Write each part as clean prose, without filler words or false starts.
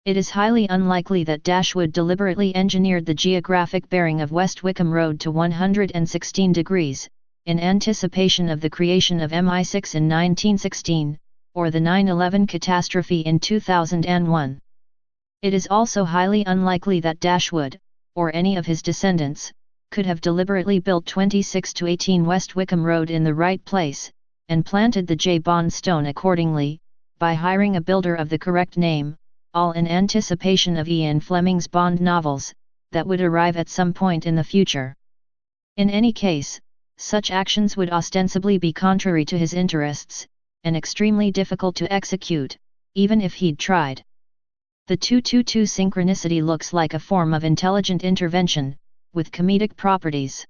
It is highly unlikely that Dashwood deliberately engineered the geographic bearing of West Wickham Road to 116 degrees, in anticipation of the creation of MI6 in 1916, or the 9/11 catastrophe in 2001. It is also highly unlikely that Dashwood, or any of his descendants, could have deliberately built 26 to 18 West Wickham Road in the right place, and planted the J. Bond stone accordingly, by hiring a builder of the correct name, all in anticipation of Ian Fleming's Bond novels, that would arrive at some point in the future. In any case, such actions would ostensibly be contrary to his interests, and extremely difficult to execute, even if he'd tried. The 222 synchronicity looks like a form of intelligent intervention, with comedic properties.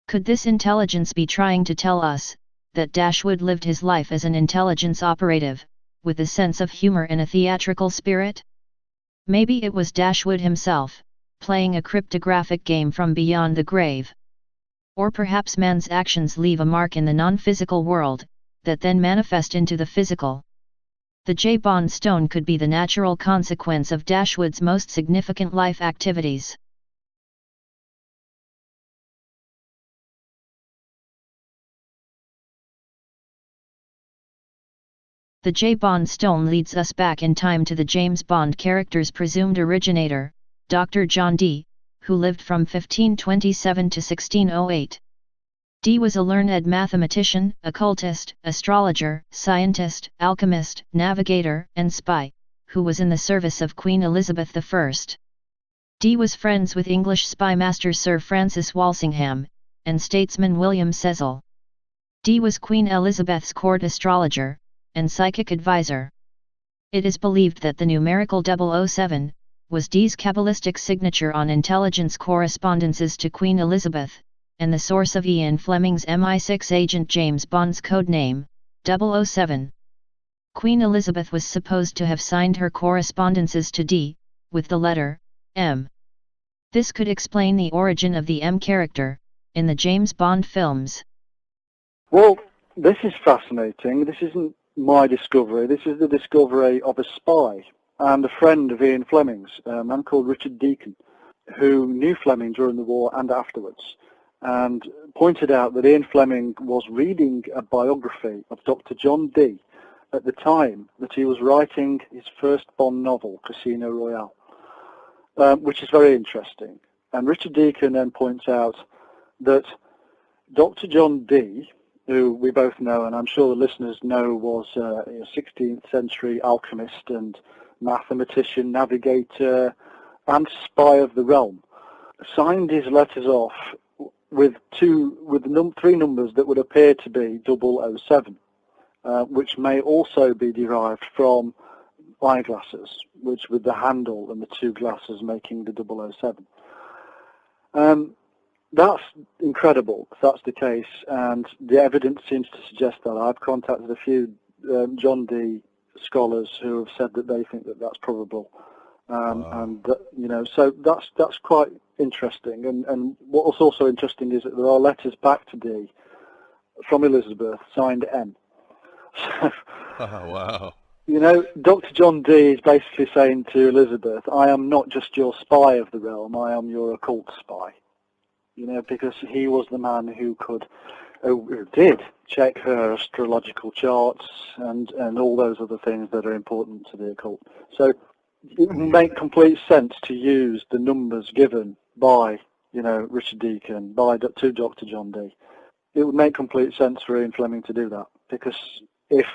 Could this intelligence be trying to tell us that Dashwood lived his life as an intelligence operative, with a sense of humor and a theatrical spirit? Maybe it was Dashwood himself, playing a cryptographic game from beyond the grave. Or perhaps man's actions leave a mark in the non-physical world, that then manifest into the physical. The J. Bond stone could be the natural consequence of Dashwood's most significant life activities. The J. Bond stone leads us back in time to the James Bond character's presumed originator, Dr. John Dee, who lived from 1527 to 1608. Dee was a learned mathematician, occultist, astrologer, scientist, alchemist, navigator, and spy, who was in the service of Queen Elizabeth I. Dee was friends with English spy master Sir Francis Walsingham, and statesman William Cecil. Dee was Queen Elizabeth's court astrologer, and psychic advisor. It is believed that the numerical 007 was Dee's Kabbalistic signature on intelligence correspondences to Queen Elizabeth, and the source of Ian Fleming's MI6 agent James Bond's code name, 007. Queen Elizabeth was supposed to have signed her correspondences to Dee, with the letter M. This could explain the origin of the M character, in the James Bond films. Well, this is fascinating. This isn't my discovery. This is the discovery of a spy and a friend of Ian Fleming's, a man called Richard Deacon, who knew Fleming during the war and afterwards, and pointed out that Ian Fleming was reading a biography of Dr. John Dee at the time that he was writing his first Bond novel, Casino Royale, which is very interesting. And Richard Deacon then points out that Dr. John Dee, who we both know, and I'm sure the listeners know, was a 16th century alchemist and mathematician, navigator, and spy of the realm, signed his letters off with three numbers that would appear to be 007, which may also be derived from eyeglasses, which with the handle and the two glasses making the 007. That's incredible if that's the case, and the evidence seems to suggest that. I've contacted a few John Dee scholars who have said that they think that that's probable, and so that's quite interesting. And what's also interesting is that there are letters back to Dee from Elizabeth signed M. So, wow. Dr. John Dee is basically saying to Elizabeth, I am not just your spy of the realm, I am your occult spy. Because he was the man who did check her astrological charts and all those other things that are important to the occult. So it would make complete sense to use the numbers given by, Richard Deacon, to Dr. John Dee. It would make complete sense for Ian Fleming to do that, because if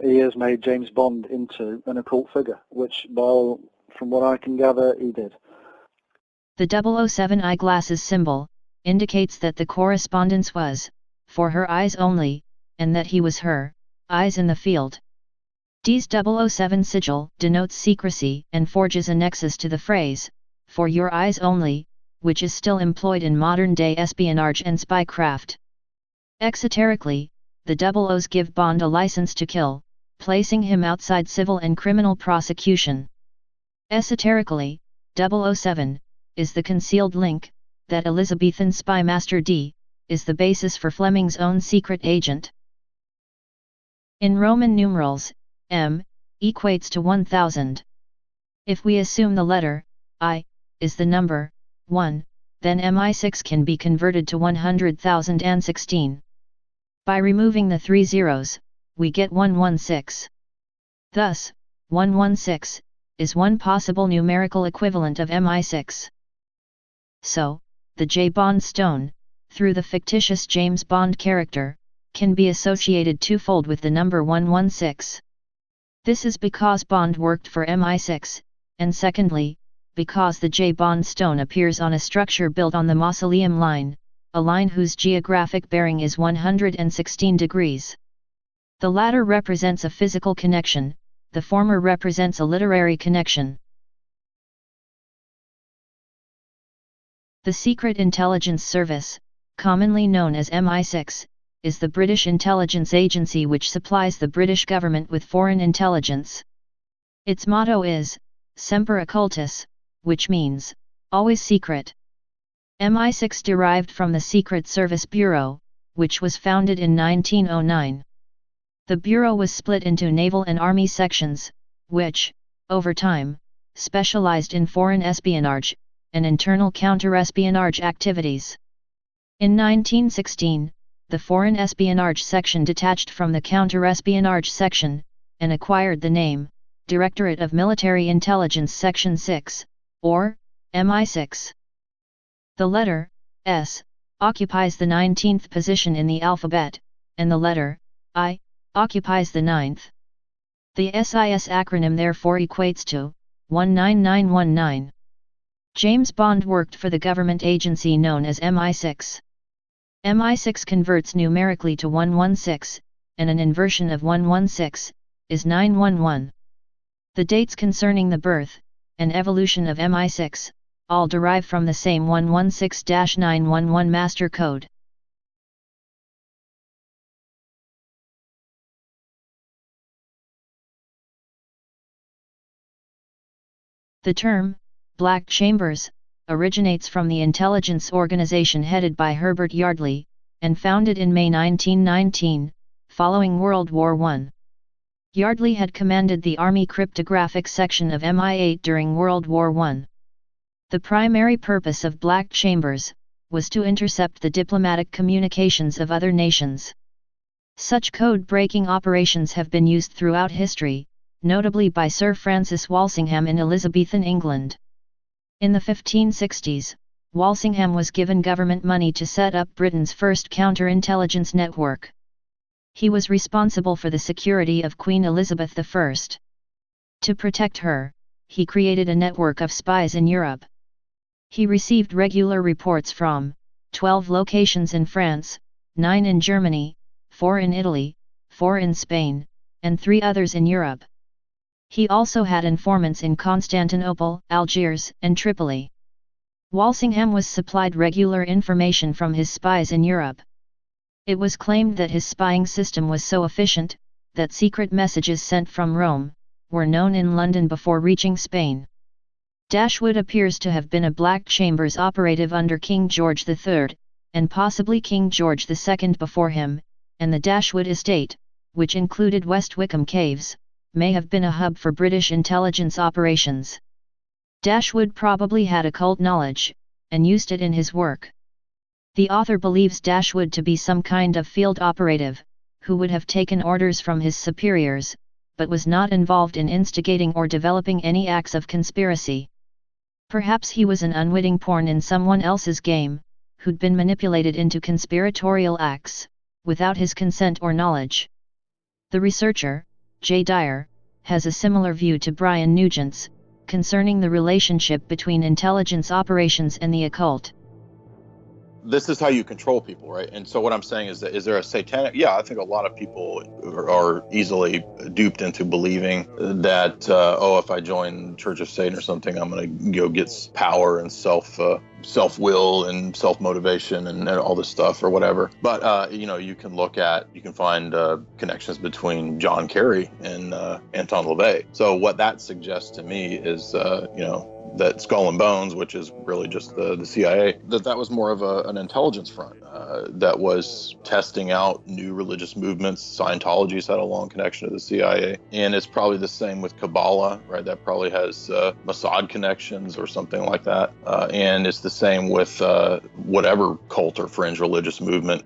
he has made James Bond into an occult figure, which, from what I can gather, he did. The 007 eyeglasses symbol indicates that the correspondence was for her eyes only, and that he was her eyes in the field. Dee's 007 sigil denotes secrecy and forges a nexus to the phrase for your eyes only, which is still employed in modern-day espionage and spycraft. Exoterically, the 00s give Bond a license to kill, placing him outside civil and criminal prosecution. Esoterically, 007 is the concealed link, that Elizabethan spy master Dee is the basis for Fleming's own secret agent. In Roman numerals, M equates to 1000. If we assume the letter I is the number 1, then Mi6 can be converted to 100,016. By removing the 3 zeros, we get 116. Thus, 116 is one possible numerical equivalent of Mi6. So, the J. Bond stone, through the fictitious James Bond character, can be associated twofold with the number 116. This is because Bond worked for Mi6, and secondly, because the J. Bond stone appears on a structure built on the Mausoleum line, a line whose geographic bearing is 116 degrees. The latter represents a physical connection, the former represents a literary connection. The Secret Intelligence Service, commonly known as MI6, is the British intelligence agency which supplies the British government with foreign intelligence. Its motto is, Semper Occultus, which means, always secret. MI6 derived from the Secret Service Bureau, which was founded in 1909. The Bureau was split into naval and army sections, which, over time, specialized in foreign espionage and internal counter-espionage activities. In 1916, the Foreign Espionage Section detached from the Counter-Espionage Section, and acquired the name, Directorate of Military Intelligence Section 6, or MI6. The letter S occupies the 19th position in the alphabet, and the letter I occupies the 9th. The SIS acronym therefore equates to 19919. James Bond worked for the government agency known as MI6. MI6 converts numerically to 116, and an inversion of 116 is 911. The dates concerning the birth and evolution of MI6 all derive from the same 116-911 master code. The term black chambers originates from the intelligence organization headed by Herbert Yardley, and founded in May 1919, following World War I. Yardley had commanded the Army cryptographic section of MI8 during World War I. The primary purpose of black chambers was to intercept the diplomatic communications of other nations. Such code-breaking operations have been used throughout history, notably by Sir Francis Walsingham in Elizabethan England. In the 1560s, Walsingham was given government money to set up Britain's first counterintelligence network. He was responsible for the security of Queen Elizabeth I. To protect her, he created a network of spies in Europe. He received regular reports from 12 locations in France, 9 in Germany, 4 in Italy, 4 in Spain, and 3 others in Europe. He also had informants in Constantinople, Algiers, and Tripoli. Walsingham was supplied regular information from his spies in Europe. It was claimed that his spying system was so efficient, that secret messages sent from Rome were known in London before reaching Spain. Dashwood appears to have been a Black Chambers operative under King George III, and possibly King George II before him, and the Dashwood estate, which included West Wickham Caves, may have been a hub for British intelligence operations. Dashwood probably had occult knowledge, and used it in his work. The author believes Dashwood to be some kind of field operative, who would have taken orders from his superiors, but was not involved in instigating or developing any acts of conspiracy. Perhaps he was an unwitting pawn in someone else's game, who'd been manipulated into conspiratorial acts, without his consent or knowledge. The researcher, J. Dyer, has a similar view to Brian Nugent's, concerning the relationship between intelligence operations and the occult. This is how you control people, right? And so what I'm saying is that, is there a satanic? Yeah, I think a lot of people are easily duped into believing that, if I join Church of Satan or something, I'm going to get power and self-will and self-motivation and all this stuff or whatever. But, you can find connections between John Kerry and Anton LaVey. So what that suggests to me is, that Skull and Bones, which is really just the CIA, that was more of an intelligence front. that was testing out new religious movements. Scientology's had a long connection to the CIA, and it's probably the same with Kabbalah, right? That probably has Mossad connections or something like that, and it's the same with whatever cult or fringe religious movement